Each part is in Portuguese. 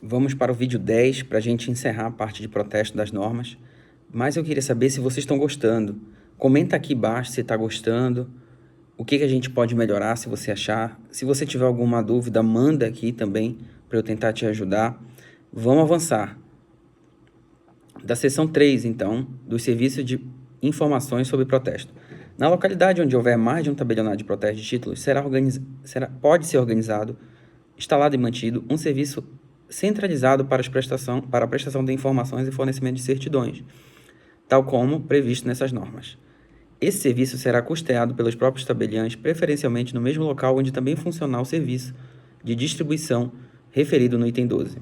Vamos para o vídeo 10 para a gente encerrar a parte de protesto das normas. Mas eu queria saber se vocês estão gostando. Comenta aqui embaixo se está gostando, o que a gente pode melhorar se você achar. Se você tiver alguma dúvida, manda aqui também para eu tentar te ajudar. Vamos avançar. Da seção 3, então, do Serviço de Informações sobre Protesto. Na localidade onde houver mais de um tabelionato de protesto de títulos, pode ser organizado, instalado e mantido um serviço centralizado para a prestação de informações e fornecimento de certidões, tal como previsto nessas normas. Esse serviço será custeado pelos próprios tabeliães, preferencialmente no mesmo local onde também funcionar o serviço de distribuição referido no item 12.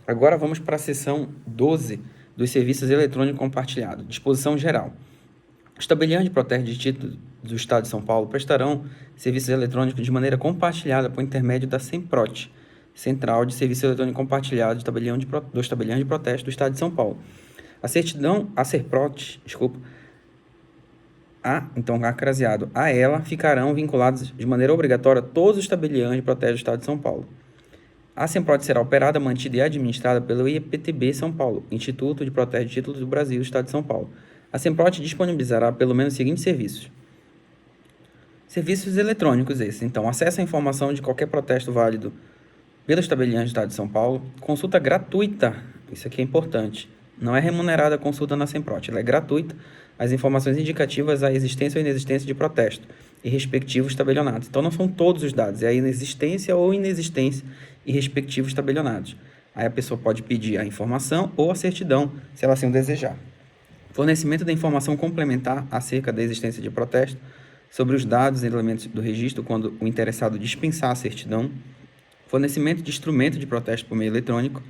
Agora vamos para a seção 12 dos serviços eletrônicos compartilhados. Disposição geral. Os tabeliães de protesto de títulos do Estado de São Paulo prestarão serviços eletrônicos de maneira compartilhada por intermédio da SEMPROT, Central de Serviço Eletrônico Compartilhado dos tabeliões de protesto do Estado de São Paulo. A SERPROT, a ela ficarão vinculados de maneira obrigatória todos os tabeliões de protesto do Estado de São Paulo. A SEMPROT será operada, mantida e administrada pelo IPTB São Paulo, Instituto de Protesto de Títulos do Brasil, Estado de São Paulo. A SEMPROT disponibilizará pelo menos os seguintes serviços. Serviços eletrônicos esses, então, acesso à informação de qualquer protesto válido pelos tabeliões do Estado de São Paulo, consulta gratuita, isso aqui é importante, não é remunerada a consulta na SEMPROT, ela é gratuita, as informações indicativas à existência ou inexistência de protesto e respectivos tabelionatos. Então, não são todos os dados, é a inexistência ou inexistência e respectivos tabelionatos. Aí a pessoa pode pedir a informação ou a certidão, se ela assim o desejar. Fornecimento da informação complementar acerca da existência de protesto, sobre os dados e elementos do registro quando o interessado dispensar a certidão. Fornecimento de instrumento de protesto por meio eletrônico,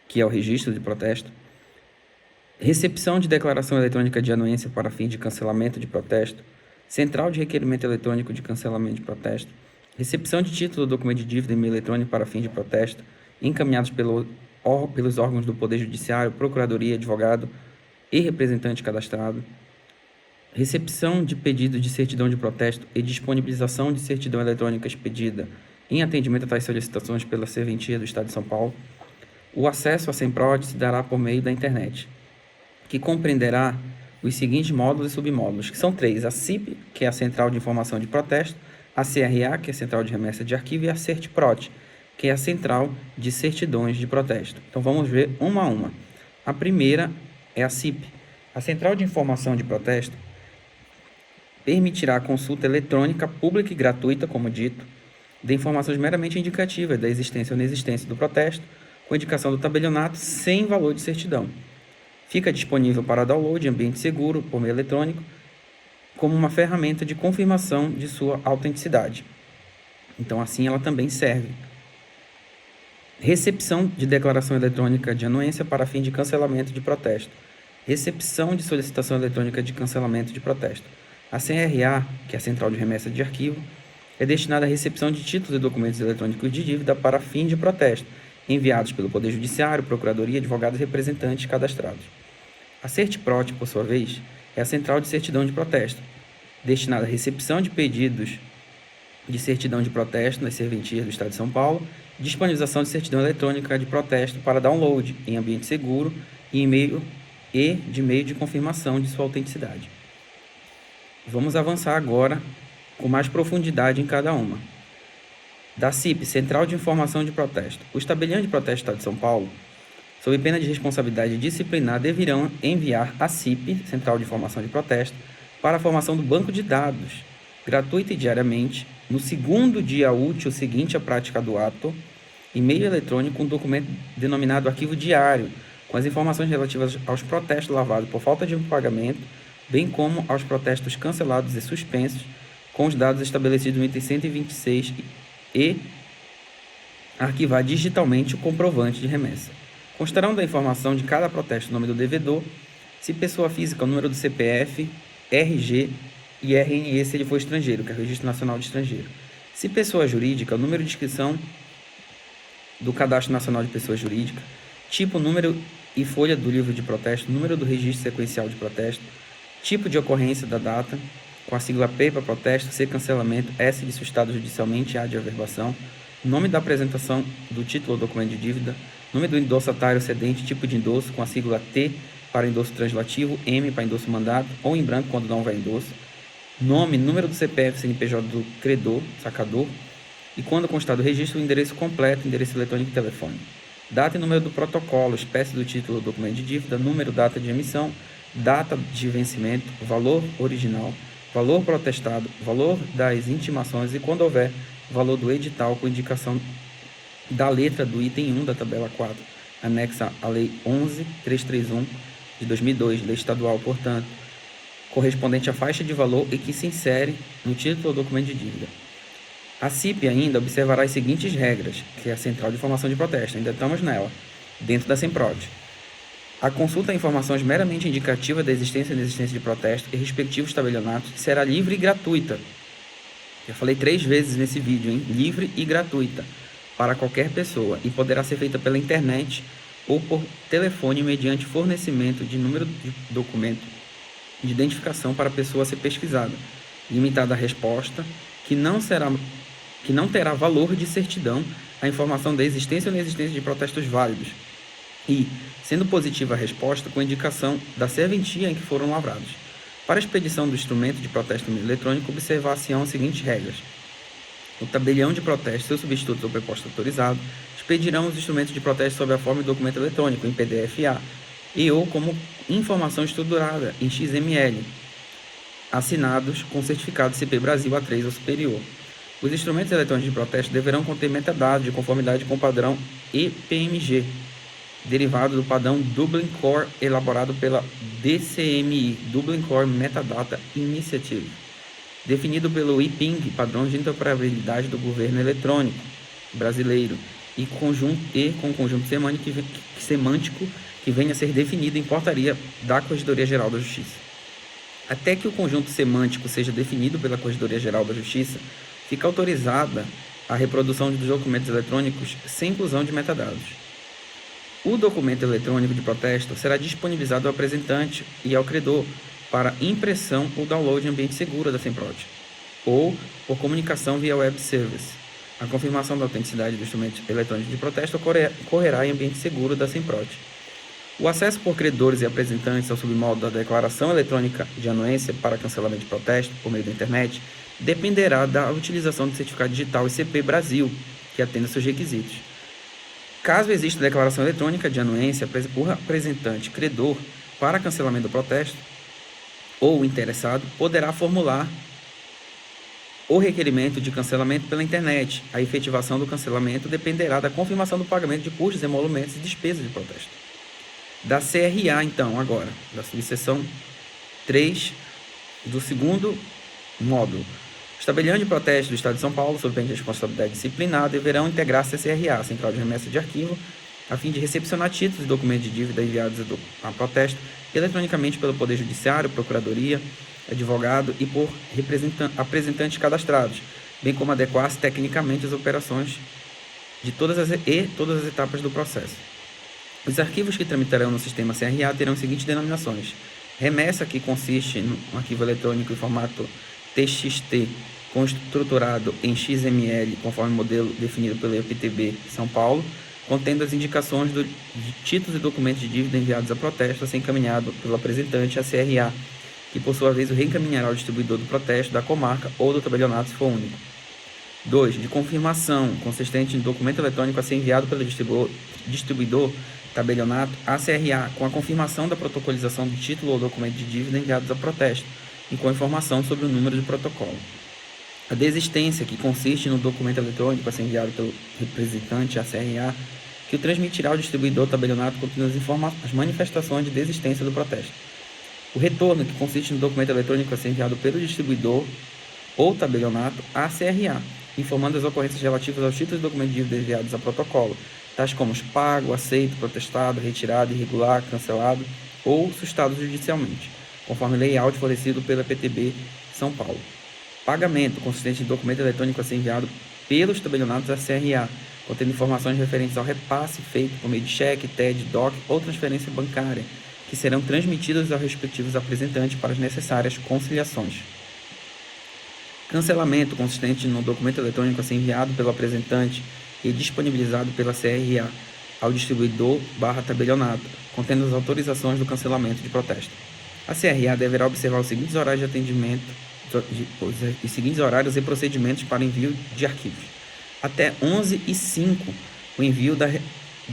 que é o registro de protesto. Recepção de declaração eletrônica de anuência para fim de cancelamento de protesto. Central de requerimento eletrônico de cancelamento de protesto. Recepção de título ou documento de dívida em meio eletrônico para fim de protesto, encaminhados pelos órgãos do Poder Judiciário, Procuradoria, Advogado e representante cadastrado. Recepção de pedido de certidão de protesto e disponibilização de certidão eletrônica expedida em atendimento a tais solicitações pela Serventia do Estado de São Paulo. O acesso à SEMPROT se dará por meio da internet, que compreenderá os seguintes módulos e submódulos, que são 3. A CIP, que é a Central de Informação de Protesto, a CRA, que é a Central de Remessa de Arquivo, e a CERTPROT, que é a Central de Certidões de Protesto. Então, vamos ver uma a uma. A primeira é a CIP. A Central de Informação de Protesto permitirá a consulta eletrônica pública e gratuita, como dito, de informações meramente indicativas da existência ou inexistência do protesto, com indicação do tabelionato, sem valor de certidão. Fica disponível para download em ambiente seguro, por meio eletrônico, como uma ferramenta de confirmação de sua autenticidade. Então, assim, ela também serve. Recepção de declaração eletrônica de anuência para fim de cancelamento de protesto. Recepção de solicitação eletrônica de cancelamento de protesto. A CRA, que é a Central de Remessa de Arquivo, é destinada à recepção de títulos e documentos eletrônicos de dívida para fim de protesto, enviados pelo Poder Judiciário, Procuradoria, Advogados e representantes cadastrados. A CERTPROT, por sua vez, é a Central de Certidão de Protesto, destinada à recepção de pedidos de certidão de protesto nas serventias do Estado de São Paulo, disponibilização de certidão eletrônica de protesto para download em ambiente seguro e meio de confirmação de sua autenticidade. Vamos avançar agora com mais profundidade em cada uma. Da CIP, Central de Informação de Protesto. Os tabeliões de protesto do Estado de São Paulo, sob pena de responsabilidade disciplinar, deverão enviar à CIP, Central de Informação de Protesto, para a formação do banco de dados, gratuita e diariamente, no segundo dia útil seguinte à prática do ato, e-mail eletrônico, um documento denominado arquivo diário, com as informações relativas aos protestos lavados por falta de pagamento, bem como aos protestos cancelados e suspensos, com os dados estabelecidos no item 126 e arquivar digitalmente o comprovante de remessa. Constarão da informação de cada protesto o nome do devedor, se pessoa física, o número do CPF, RG e RNE se ele for estrangeiro, que é o Registro Nacional de Estrangeiro. Se pessoa jurídica, o número de inscrição do Cadastro Nacional de Pessoa Jurídica, tipo, número e folha do livro de protesto, número do registro sequencial de protesto, tipo de ocorrência da data, com a sigla P para protesto, C cancelamento, S de sustado judicialmente, A de averbação, nome da apresentação do título ou documento de dívida, nome do endossatário cedente, tipo de endosso com a sigla T para endosso translativo, M para endosso mandato, ou em branco quando não houver endosso, nome, número do CPF, CNPJ do credor, sacador, e quando constado o registro, o endereço completo, endereço eletrônico e telefone. Data e número do protocolo, espécie do título ou documento de dívida, número, data de emissão, data de vencimento, valor original, valor protestado, valor das intimações e, quando houver, valor do edital com indicação da letra do item 1 da tabela 4, anexa à Lei 11.331 de 2002, lei estadual, portanto, correspondente à faixa de valor e que se insere no título ou documento de dívida. A CIP ainda observará as seguintes regras, que é a Central de Informação de Protesto, ainda estamos nela, dentro da SEMPROT. A consulta a informações meramente indicativas da existência e inexistência de protesto e respectivos tabelionatos será livre e gratuita. Já falei 3 vezes nesse vídeo, hein? Livre e gratuita, para qualquer pessoa, e poderá ser feita pela internet ou por telefone mediante fornecimento de número de documento de identificação para a pessoa a ser pesquisada, limitada a resposta, que não terá valor de certidão a informação da existência ou inexistência de protestos válidos e, sendo positiva a resposta, com indicação da serventia em que foram lavrados. Para a expedição do instrumento de protesto eletrônico, observar-se-ão as seguintes regras. O tabelião de protesto, seu substituto ou preposto autorizado, expedirão os instrumentos de protesto sob a forma de documento eletrônico, em PDF-A, e ou como informação estruturada, em XML, assinados com certificado CP Brasil A3 ou superior. Os instrumentos eletrônicos de protesto deverão conter metadados de conformidade com o padrão EPMG, derivado do padrão Dublin Core elaborado pela DCMI, Dublin Core Metadata Initiative, definido pelo IPING, Padrão de Interoperabilidade do Governo Eletrônico Brasileiro, e com conjunto semântico que venha a ser definido em portaria da Corregedoria Geral da Justiça. Até que o conjunto semântico seja definido pela Corregedoria Geral da Justiça, fica autorizada a reprodução dos documentos eletrônicos sem inclusão de metadados. O documento eletrônico de protesto será disponibilizado ao apresentante e ao credor para impressão ou download em ambiente seguro da SEMPROT, ou por comunicação via web service. A confirmação da autenticidade do instrumento eletrônico de protesto ocorrerá em ambiente seguro da SEMPROT. O acesso por credores e apresentantes ao submodo da declaração eletrônica de anuência para cancelamento de protesto por meio da internet dependerá da utilização do certificado digital ICP Brasil, que atenda seus requisitos. Caso exista declaração eletrônica de anuência por apresentante credor para cancelamento do protesto, ou o interessado poderá formular o requerimento de cancelamento pela internet. A efetivação do cancelamento dependerá da confirmação do pagamento de custos, emolumentos e despesas de protesto. Da CRA, então, agora, da subseção 3 do segundo módulo. Os tabeliões de protesto do Estado de São Paulo, sob pena de responsabilidade disciplinar, deverão integrar-se à CRA, Central de Remessa de Arquivo, a fim de recepcionar títulos e documentos de dívida enviados a protesto eletronicamente pelo Poder Judiciário, Procuradoria, advogado e por apresentantes cadastrados, bem como adequar-se tecnicamente às operações de todas as etapas do processo. Os arquivos que tramitarão no sistema CRA terão as seguintes denominações: remessa, que consiste no arquivo eletrônico em formato TXT, estruturado em XML, conforme o modelo definido pelo EPTB São Paulo, contendo as indicações de títulos e documentos de dívida enviados a protesto a ser encaminhado pelo apresentante à CRA, que por sua vez o reencaminhará ao distribuidor do protesto, da comarca ou do tabelionato se for único. 2. De confirmação, consistente em documento eletrônico a ser enviado pelo distribuidor tabelionato à CRA, com a confirmação da protocolização do título ou documento de dívida enviados a protesto, e com informação sobre o número de protocolo. A desistência, que consiste no documento eletrônico a ser enviado pelo representante à CRA, que o transmitirá ao distribuidor tabelionato contendo as manifestações de desistência do protesto. O retorno, que consiste no documento eletrônico a ser enviado pelo distribuidor ou tabelionato à CRA, informando as ocorrências relativas aos títulos e documentos de dívida enviados a protocolo, tais como os pago, aceito, protestado, retirado, irregular, cancelado ou sustado judicialmente, conforme layout fornecido pela PTB São Paulo. Pagamento, consistente em documento eletrônico a ser enviado pelos tabelionatos à CRA, contendo informações referentes ao repasse feito por meio de cheque, TED, DOC ou transferência bancária, que serão transmitidas aos respectivos apresentantes para as necessárias conciliações. Cancelamento consistente no documento eletrônico a ser enviado pelo apresentante e disponibilizado pela CRA ao distribuidor/tabelionato, contendo as autorizações do cancelamento de protesto. A CRA deverá observar os seguintes horários de atendimento, os seguintes horários e procedimentos para envio de arquivos. Até 11h05, o envio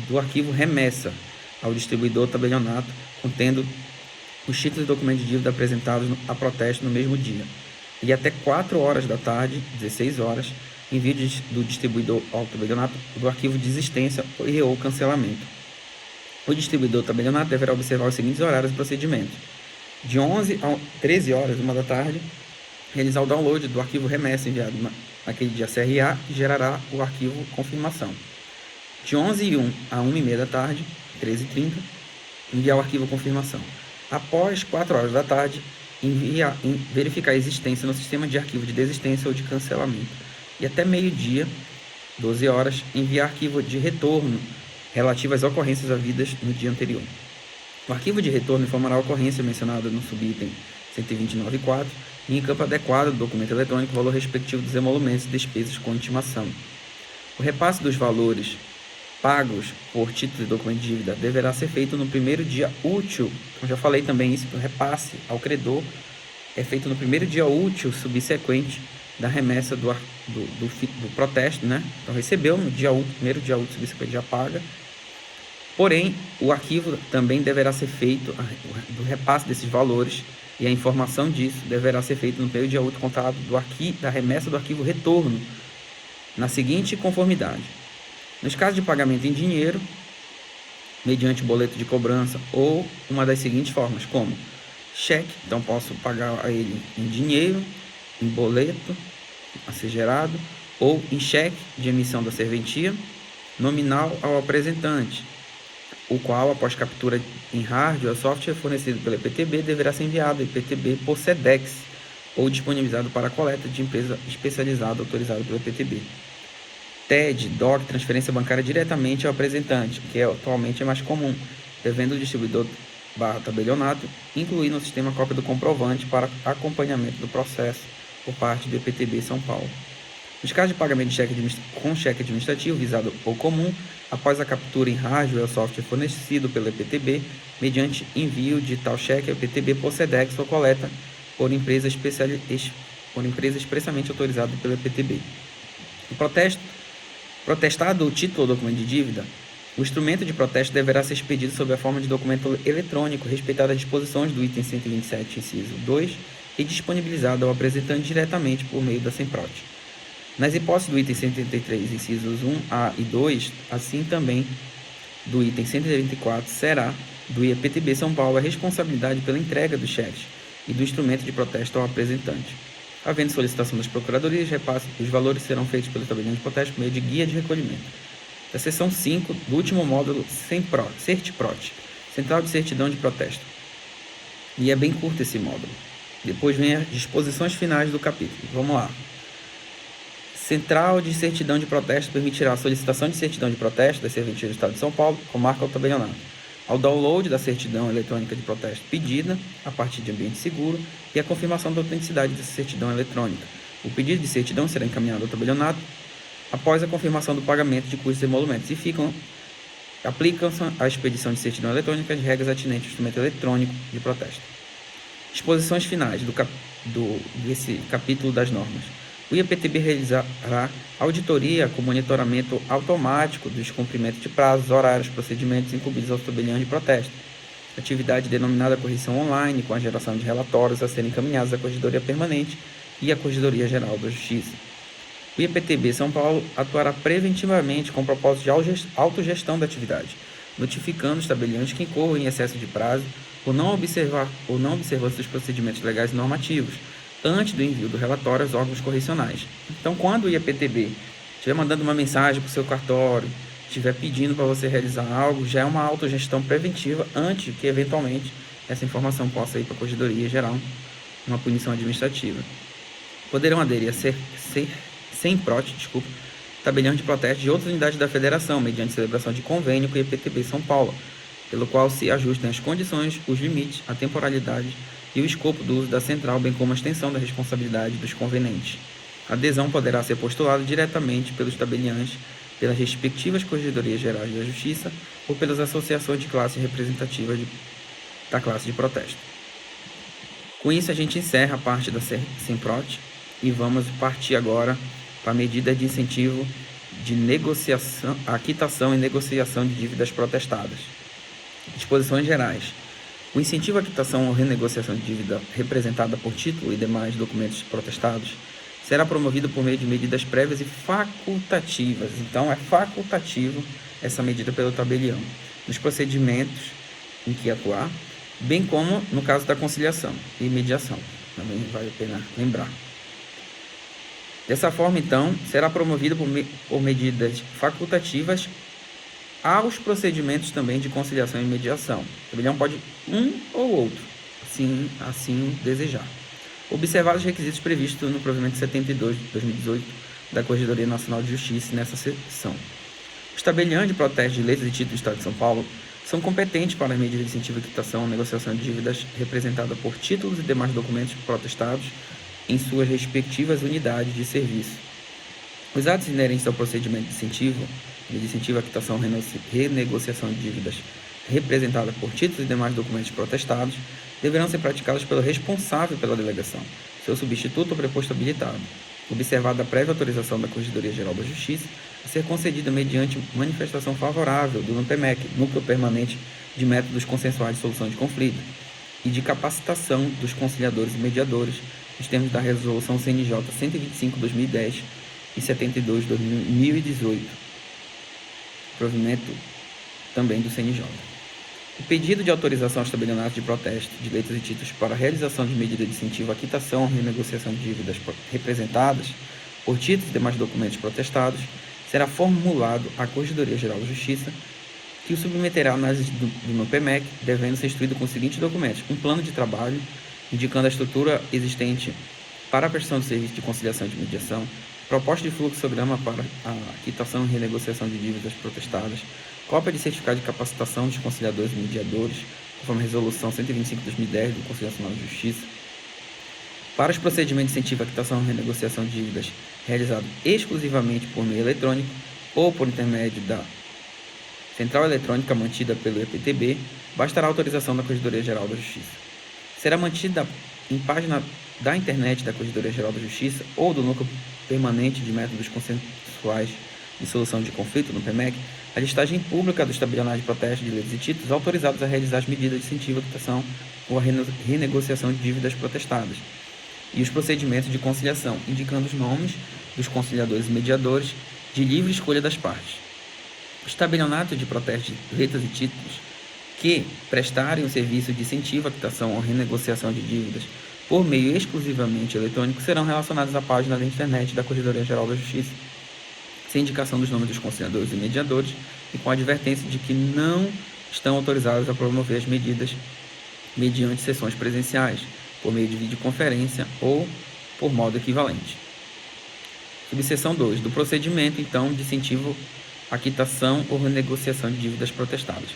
do arquivo remessa ao distribuidor tabelionato, contendo os títulos e documentos de dívida apresentados a protesto no mesmo dia. E até 4 horas da tarde, 16 horas, envio do distribuidor ao tabelionato do arquivo de existência ou cancelamento. O distribuidor tabelionato deverá observar os seguintes horários e procedimentos. De 11 a 13 horas, 1 da tarde, realizar o download do arquivo remessa enviado naquele dia CRA, que gerará o arquivo confirmação. De 11h01 a 1h30 da tarde, 13h30, enviar o arquivo confirmação. Após 4 horas da tarde, verificar a existência no sistema de arquivo de desistência ou de cancelamento. E até meio-dia, 12 horas, enviar arquivo de retorno relativo às ocorrências havidas no dia anterior. O arquivo de retorno informará a ocorrência mencionada no subitem 129.4 e em campo adequado do documento eletrônico o valor respectivo dos emolumentos e despesas com intimação. O repasse dos valores pagos por título de documento de dívida deverá ser feito no primeiro dia útil. Eu já falei também isso, o repasse ao credor é feito no primeiro dia útil subsequente da remessa do protesto, né? Então recebeu no dia útil, primeiro dia útil subsequente já paga. Porém, o arquivo também deverá ser feito, do repasse desses valores e a informação disso deverá ser feito no primeiro dia útil contado da remessa do arquivo retorno, na seguinte conformidade. Nos casos de pagamento em dinheiro, mediante boleto de cobrança ou uma das seguintes formas, como cheque, então posso pagar a ele em dinheiro, em boleto a ser gerado, ou em cheque de emissão da serventia, nominal ao apresentante, o qual, após captura em hardware, o software fornecido pela IPTB deverá ser enviado ao IPTB por SEDEX ou disponibilizado para a coleta de empresa especializada autorizada pela IPTB. TED, DOC, transferência bancária diretamente ao apresentante, que atualmente é mais comum, devendo o distribuidor/tabelionato incluir no sistema cópia do comprovante para acompanhamento do processo por parte do IPTB São Paulo. Nos casos de pagamento de com cheque administrativo, visado ou comum, após a captura em hardware, o software fornecido pelo IPTB, mediante envio de tal cheque ao IPTB por SEDEX ou coleta por empresa expressamente autorizada pelo IPTB. O protestado o título ou documento de dívida, o instrumento de protesto deverá ser expedido sob a forma de documento eletrônico, respeitadas as disposições do item 127, inciso 2, e disponibilizado ao apresentante diretamente por meio da SEMPROT. Nas hipóteses do item 183, incisos 1A e 2, assim também do item 184, será do IPTB São Paulo a responsabilidade pela entrega dos cheques e do instrumento de protesto ao apresentante. Havendo solicitação das procuradorias, os valores serão feitos pelo tabelião de protesto por meio de guia de recolhimento. Da seção 5 do último módulo CERTIPROT, Central de Certidão de Protesto. E é bem curto esse módulo. Depois vem as disposições finais do capítulo. Vamos lá. Central de Certidão de Protesto permitirá a solicitação de certidão de protesto das serventias do Estado de São Paulo, com marca ao tabelionato, ao download da certidão eletrônica de protesto pedida, a partir de ambiente seguro, e a confirmação da autenticidade dessa certidão eletrônica. O pedido de certidão será encaminhado ao tabelionato após a confirmação do pagamento de custos e emolumentos e aplicam-se à expedição de certidão eletrônica as regras atinentes ao instrumento eletrônico de protesto. Disposições finais desse capítulo das normas. O IPTB realizará auditoria com monitoramento automático do descumprimento de prazos, horários, procedimentos incumbidos aos tabeliões de protesto. Atividade denominada correção online, com a geração de relatórios a serem encaminhados à Corregedoria Permanente e à Corregedoria Geral da Justiça. O IPTB São Paulo atuará preventivamente com o propósito de autogestão da atividade, notificando os tabeliões que incorram em excesso de prazo ou não observância dos procedimentos legais e normativos, antes do envio do relatório aos órgãos correcionais. Então, quando o IPTB estiver mandando uma mensagem para o seu cartório, estiver pedindo para você realizar algo, já é uma autogestão preventiva antes que, eventualmente, essa informação possa ir para a Corregedoria e gerar uma punição administrativa. Poderão aderir a SEMPROT, tabelião de protesto de outras unidades da Federação, mediante celebração de convênio com o IPTB São Paulo, pelo qual se ajustem as condições, os limites, a temporalidade e o escopo do uso da central, bem como a extensão da responsabilidade dos convenientes. A adesão poderá ser postulada diretamente pelos tabeliães, pelas respectivas Corregedorias Gerais da Justiça ou pelas associações de classe representativas da classe de protesto. Com isso, a gente encerra a parte da SEMPROT e vamos partir agora para a medida de incentivo de negociação, quitação e negociação de dívidas protestadas. Disposições gerais. O incentivo à quitação ou renegociação de dívida representada por título e demais documentos protestados será promovido por meio de medidas prévias e facultativas. Então, é facultativo essa medida pelo tabelião, nos procedimentos em que atuar, bem como no caso da conciliação e mediação. Também vale a pena lembrar. Dessa forma, então, será promovido por medidas facultativas aos procedimentos também de conciliação e mediação. O tabelião pode um ou outro, assim desejar. Observar os requisitos previstos no provimento 72 de 2018 da Corregedoria Nacional de Justiça nessa seção. Os tabeliães de protesto de letras e títulos do Estado de São Paulo são competentes para as medidas de incentivo à quitação e negociação de dívidas representadas por títulos e demais documentos protestados em suas respectivas unidades de serviço. Os atos inerentes ao procedimento de incentivo à quitação e renegociação de dívidas representadas por títulos e demais documentos protestados deverão ser praticados pelo responsável pela delegação, seu substituto ou preposto habilitado, observada a prévia autorização da Corregedoria Geral da Justiça, a ser concedida mediante manifestação favorável do NUPEMEC, Núcleo Permanente de Métodos Consensuais de Solução de Conflito, e de capacitação dos conciliadores e mediadores, nos termos da Resolução CNJ 125/2010 e 72/2018, provimento também do CNJ. O pedido de autorização aos tabelionatos de protesto de letras e títulos para a realização de medida de incentivo à quitação ou renegociação de dívidas representadas por títulos e demais documentos protestados será formulado à Corregedoria Geral da Justiça, que o submeterá à análise do NUPEMEC, devendo ser instruído com os seguintes documentos: um plano de trabalho, indicando a estrutura existente para a prestação de serviço de conciliação e de mediação, proposta de fluxograma para a quitação e renegociação de dívidas protestadas, cópia de certificado de capacitação dos conciliadores e mediadores, conforme a Resolução 125/2010 do Conselho Nacional de Justiça, para os procedimentos de incentivo à quitação e renegociação de dívidas realizados exclusivamente por meio eletrônico ou por intermédio da central eletrônica mantida pelo EPTB, bastará a autorização da Corregedoria Geral da Justiça. Será mantida em página da internet da Corregedoria Geral da Justiça ou do Núcleo Permanente de Métodos Consensuais de Solução de Conflito, no PEMEC, a listagem pública dos tabelionatos de protesto de letras e títulos autorizados a realizar as medidas de incentivo à quitação ou a renegociação de dívidas protestadas, e os procedimentos de conciliação, indicando os nomes dos conciliadores e mediadores de livre escolha das partes. Os tabelionatos de protesto de letras e títulos que prestarem o serviço de incentivo à quitação ou renegociação de dívidas por meio exclusivamente eletrônico serão relacionados à página da internet da Corregedoria Geral da Justiça, sem indicação dos nomes dos conciliadores e mediadores e com a advertência de que não estão autorizados a promover as medidas mediante sessões presenciais, por meio de videoconferência ou por modo equivalente. Subseção 2. Do procedimento, então, de incentivo à quitação ou renegociação de dívidas protestadas.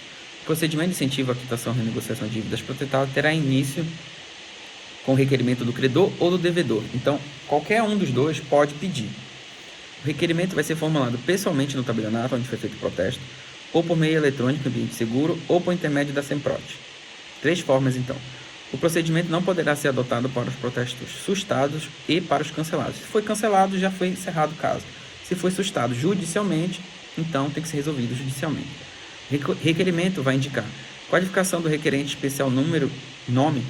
O procedimento de incentivo à quitação ou renegociação de dívidas protestadas terá início com o requerimento do credor ou do devedor. Então, qualquer um dos dois pode pedir. O requerimento vai ser formulado pessoalmente no tabelionato onde foi feito o protesto, ou por meio eletrônico, ambiente seguro, ou por intermédio da SEMPROT. 3 formas, então. O procedimento não poderá ser adotado para os protestos sustados e para os cancelados. Se foi cancelado, já foi encerrado o caso. Se foi sustado judicialmente, então tem que ser resolvido judicialmente. Requerimento vai indicar qualificação do requerente especial, número, nome,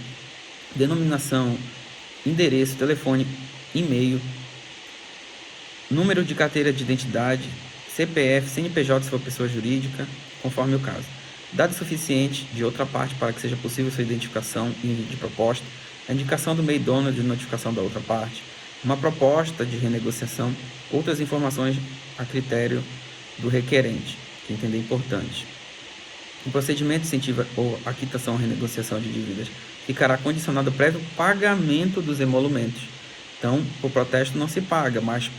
denominação, endereço, telefone, e-mail, número de carteira de identidade, CPF, CNPJ se for pessoa jurídica, conforme o caso. Dado suficiente de outra parte para que seja possível sua identificação e envio de proposta, a indicação do meio dono de notificação da outra parte, uma proposta de renegociação, outras informações a critério do requerente, que entender importante. O procedimento de incentivo ou a quitação ou renegociação de dívidas ficará condicionado ao prévio pagamento dos emolumentos. Então, o protesto não se paga, mas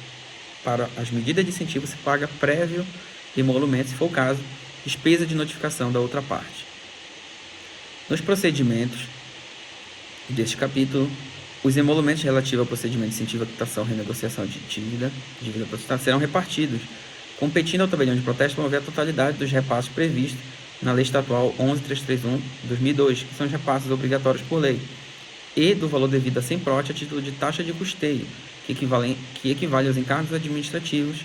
para as medidas de incentivo se paga prévio emolumento, se for o caso, despesa de notificação da outra parte. Nos procedimentos deste capítulo, Os emolumentos relativos ao procedimento de incentivo à quitação, renegociação de dívida protestada, serão repartidos, competindo ao tabelião de protesto promover a totalidade dos repasses previstos na Lei Estadual 11.331/2002, que são os repasses obrigatórios por lei, e do valor devido a SEMPROT a título de taxa de custeio, que equivale aos encargos administrativos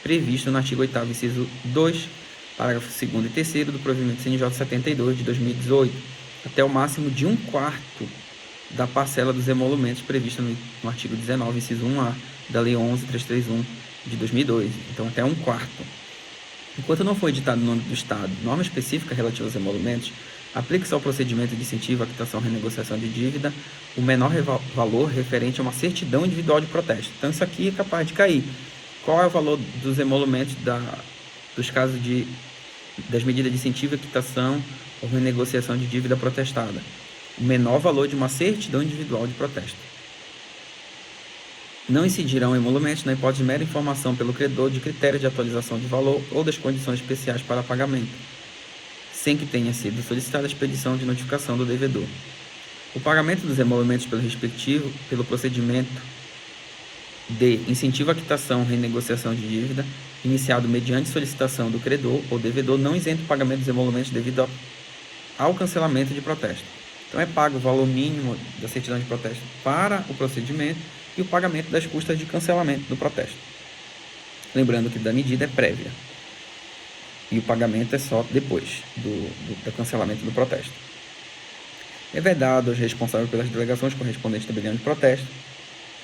previstos no artigo 8º, inciso 2, parágrafo 2º e 3º do provimento CNJ 72 de 2018, até o máximo de 1/4 da parcela dos emolumentos prevista no artigo 19, inciso 1A, da Lei 11.331 de 2002. Então, até 1/4. Enquanto não for editado no âmbito do Estado norma específica relativa aos emolumentos, aplica-se ao procedimento de incentivo à quitação e renegociação de dívida o menor valor referente a uma certidão individual de protesto. Então, isso aqui é capaz de cair. Qual é o valor dos emolumentos dos casos das medidas de incentivo à quitação ou renegociação de dívida protestada? O menor valor de uma certidão individual de protesto. Não incidirão emolumentos na hipótese de mera informação pelo credor de critério de atualização de valor ou das condições especiais para pagamento, sem que tenha sido solicitada a expedição de notificação do devedor. O pagamento dos emolumentos pelo procedimento de incentivo à quitação ou renegociação de dívida, iniciado mediante solicitação do credor ou devedor, não isenta o pagamento dos emolumentos devido ao cancelamento de protesto. Então, é pago o valor mínimo da certidão de protesto para o procedimento e o pagamento das custas de cancelamento do protesto. Lembrando que da medida é prévia e o pagamento é só depois do cancelamento do protesto. É vedado aos responsáveis pelas delegações correspondentes ao tabelião de protesto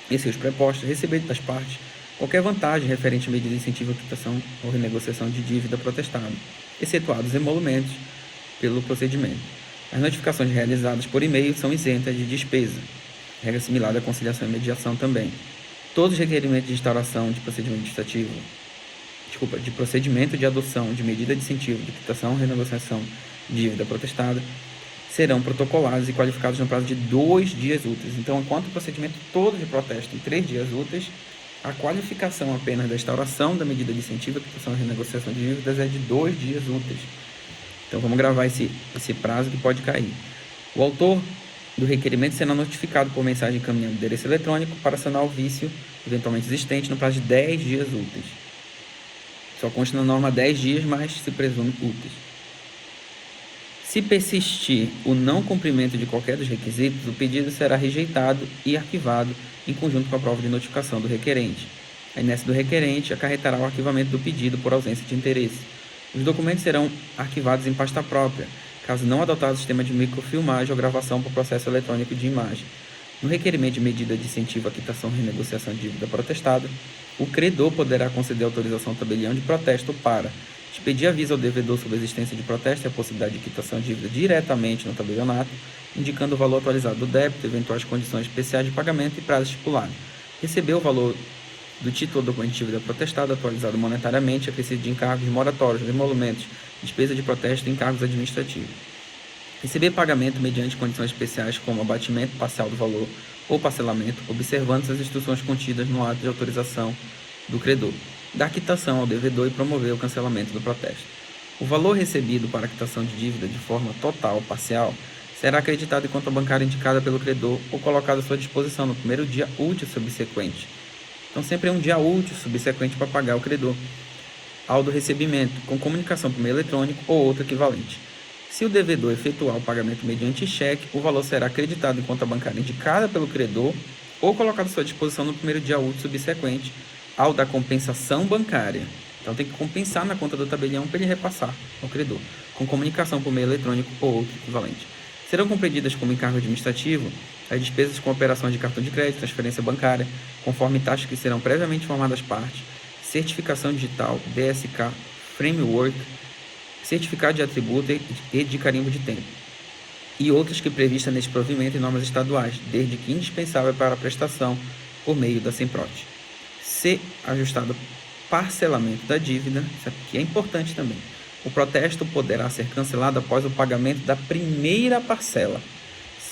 e seus prepostos receber das partes qualquer vantagem referente à medida de incentivo à quitação ou renegociação de dívida protestada, excetuados os emolumentos pelo procedimento. As notificações realizadas por e-mail são isentas de despesa, regra similar da conciliação e mediação também. Todos os requerimentos de instauração de procedimento de adoção de medida de incentivo de quitação ou renegociação de dívida protestada serão protocolados e qualificados no prazo de 2 dias úteis. Então, enquanto o procedimento todo de protesto em 3 dias úteis, a qualificação apenas da instauração da medida de incentivo à quitação e renegociação de dívidas é de 2 dias úteis. Então, vamos gravar esse prazo que pode cair. O autor do requerimento será notificado por mensagem encaminhando endereço eletrônico para sanar o vício eventualmente existente no prazo de 10 dias úteis. Só consta na norma 10 dias, mas se presume úteis. Se persistir o não cumprimento de qualquer dos requisitos, o pedido será rejeitado e arquivado em conjunto com a prova de notificação do requerente. A inércia do requerente acarretará o arquivamento do pedido por ausência de interesse. Os documentos serão arquivados em pasta própria, caso não adotado o sistema de microfilmagem ou gravação por processo eletrônico de imagem. No requerimento de medida de incentivo à quitação e renegociação de dívida protestada, o credor poderá conceder autorização ao tabelião de protesto para expedir aviso ao devedor sobre a existência de protesto e a possibilidade de quitação de dívida diretamente no tabelionato, indicando o valor atualizado do débito, eventuais condições especiais de pagamento e prazo estipulado. Receber o valor do título ou documento de dívida protestada atualizado monetariamente, acrescido de encargos moratórios, emolumentos, despesa de protesto e encargos administrativos. Receber pagamento mediante condições especiais como abatimento parcial do valor ou parcelamento, observando as instruções contidas no ato de autorização do credor. Dar quitação ao devedor e promover o cancelamento do protesto. O valor recebido para a quitação de dívida de forma total ou parcial será acreditado em conta bancária indicada pelo credor ou colocado à sua disposição no primeiro dia útil subsequente. Então, sempre é um dia útil subsequente para pagar o credor ao do recebimento, com comunicação por meio eletrônico ou outro equivalente. Se o devedor efetuar o pagamento mediante cheque, o valor será acreditado em conta bancária indicada pelo credor ou colocado à sua disposição no primeiro dia útil subsequente ao da compensação bancária. Então, tem que compensar na conta do tabelião para ele repassar ao credor, com comunicação por meio eletrônico ou outro equivalente. Serão compreendidas como encargo administrativo as despesas com operações de cartão de crédito, transferência bancária, conforme taxas que serão previamente informadas às partes, certificação digital, DSK, framework, certificado de atributo e de carimbo de tempo, e outras que previstas neste provimento em normas estaduais, desde que indispensável para a prestação por meio da SEMPROT. Se ajustado parcelamento da dívida, isso aqui é importante também, o protesto poderá ser cancelado após o pagamento da primeira parcela,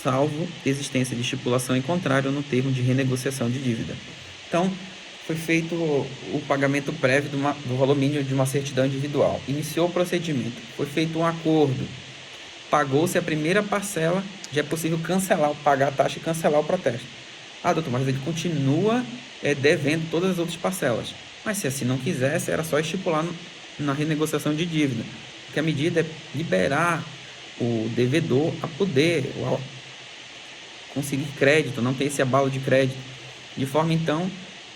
salvo existência de estipulação em contrário no termo de renegociação de dívida. Então, foi feito o pagamento prévio do valor mínimo de uma certidão individual. Iniciou o procedimento, foi feito um acordo, pagou-se a primeira parcela, já é possível pagar a taxa e cancelar o protesto. Ah, doutor, mas ele continua devendo todas as outras parcelas. Mas se assim não quisesse, era só estipular na renegociação de dívida. Porque a medida é liberar o devedor a poder conseguir crédito, não ter esse abalo de crédito. De forma, então,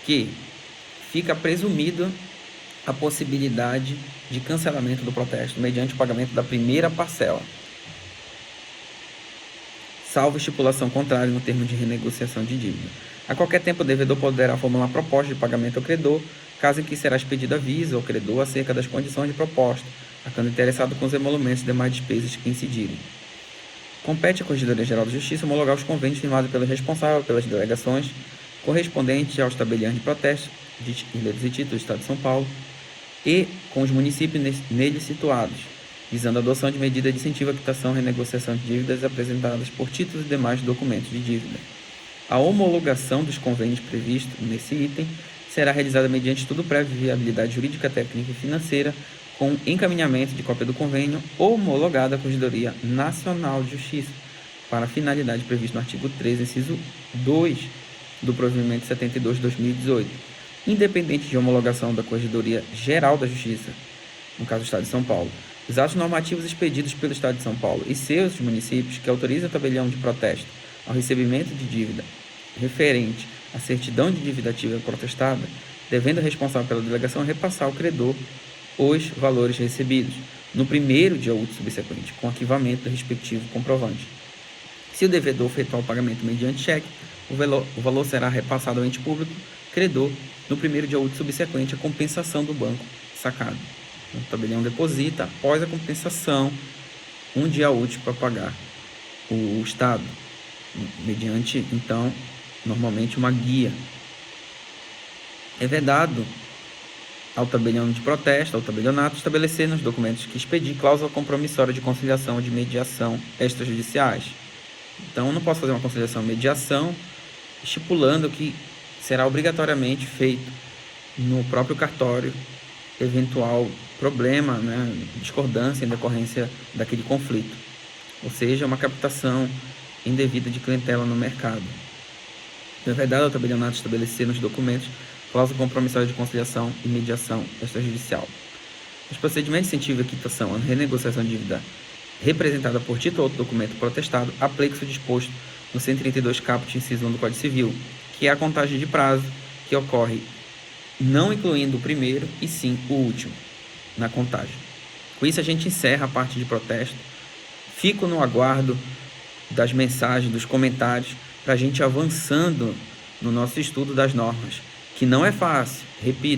que fica presumida a possibilidade de cancelamento do protesto mediante o pagamento da primeira parcela, salvo estipulação contrária no termo de renegociação de dívida. A qualquer tempo, o devedor poderá formular proposta de pagamento ao credor, caso em que será expedido aviso ao credor acerca das condições de proposta, ficando interessado com os emolumentos e demais despesas que incidirem. Compete à Corregedoria Geral de Justiça homologar os convênios firmados pelo responsável pelas delegações correspondentes aos tabeliões de protesto de letras e títulos do Estado de São Paulo e com os municípios neles situados, visando a adoção de medida de incentivo à quitação e renegociação de dívidas apresentadas por títulos e demais documentos de dívida. A homologação dos convênios previstos nesse item será realizada mediante estudo prévio de viabilidade jurídica, técnica e financeira, com encaminhamento de cópia do convênio homologada à Corregedoria Nacional de Justiça, para a finalidade prevista no artigo 13, inciso 2 do Provimento 72 de 2018, independente de homologação da Corregedoria Geral da Justiça, no caso do Estado de São Paulo. Os atos normativos expedidos pelo Estado de São Paulo e seus municípios que autorizam o tabelião de protesto ao recebimento de dívida referente à certidão de dívida ativa protestada, devendo o responsável pela delegação repassar ao credor os valores recebidos no primeiro dia útil subsequente, com arquivamento do respectivo comprovante. Se o devedor efetuar o pagamento mediante cheque, o valor será repassado ao ente público credor no primeiro dia útil subsequente à compensação do banco sacado. O tabelião deposita, após a compensação, um dia útil para pagar o Estado, mediante, então, normalmente uma guia. É vedado ao tabelião de protesto, ao tabelionato, estabelecer nos documentos que expedir cláusula compromissória de conciliação ou de mediação extrajudiciais. Então, eu não posso fazer uma conciliação ou mediação estipulando que será obrigatoriamente feito no próprio cartório eventual problema, discordância em decorrência daquele conflito, ou seja, uma captação indevida de clientela no mercado. É vedado ao tabelionato estabelecer nos documentos cláusula compromissória de conciliação e mediação extrajudicial. Os procedimentos de incentivo à quitação e renegociação de dívida representada por título ou outro documento protestado, aplica-se o disposto no 132 caput, inciso 1 do Código Civil, que é a contagem de prazo que ocorre não incluindo o primeiro e sim o último na contagem. Com isso, a gente encerra a parte de protesto. Fico no aguardo das mensagens, dos comentários, para a gente avançando no nosso estudo das normas, que não é fácil, repito,